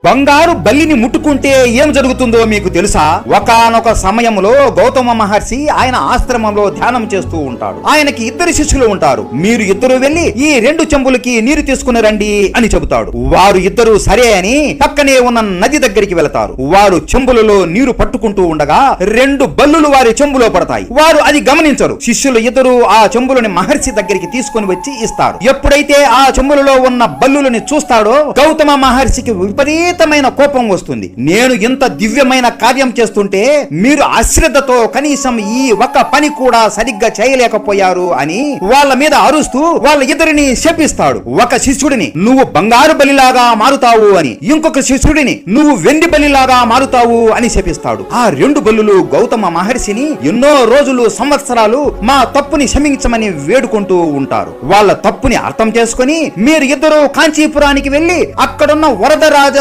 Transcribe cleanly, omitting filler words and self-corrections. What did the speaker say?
బంగారు బల్లిని ముట్టుకుంటే ఏం జరుగుతుందో మీకు తెలుసా? ఒకానొక సమయంలో గౌతమ మహర్షి ఆయన ఆశ్రమంలో ధ్యానం చేస్తూ ఉంటాడు. ఆయనకి ఇద్దరు శిష్యులు ఉంటారు. మీరు ఇద్దరు వెళ్లి ఈ 2 చెంబులకి నీరు తీసుకుని రండి అని చెబుతాడు. వారు ఇద్దరు సరే అని పక్కనే ఉన్న నది దగ్గరికి వెళతారు. వారు చెంబులలో నీరు పట్టుకుంటూ ఉండగా 2 బల్లులు వారి చెంబులో పడతాయి. వారు అది గమనించరు. శిష్యులు ఇద్దరు ఆ చెంబులని మహర్షి దగ్గరికి తీసుకుని వచ్చి ఇస్తారు. ఎప్పుడైతే ఆ చెంబులలో ఉన్న బల్లులని చూస్తాడో గౌతమ మహర్షికి విపరీతమైన కోపం వస్తుంది. నేను ఇంత దివ్యమైన కార్యం చేస్తుంటే మీరు అశ్రద్ధతో కనీసం ఈ ఒక్క పని కూడా సరిగ్గా చేయలేకపోయారు అని వాళ్ళ మీద అరుస్తూ వాళ్ళ ఇద్దరిని శపిస్తాడు. ఒక శిష్యుడిని నువ్వు బంగారు బలిలాగా మారుతావు అని, ఇంకొక శిష్యుడిని నువ్వు వెండి బలిలాగా మారుతావు అని శపిస్తాడు. ఆ 2 బల్లులు గౌతమ మహర్షిని ఎన్నో రోజులు సంవత్సరాలు మా తప్పుని క్షమించమని వేడుకుంటూ ఉంటారు. వాళ్ళ తప్పుని అర్థం చేసుకుని మీరు ఇద్దరు కాంచీపురానికి వెళ్లి అక్కడున్న వరదరాజ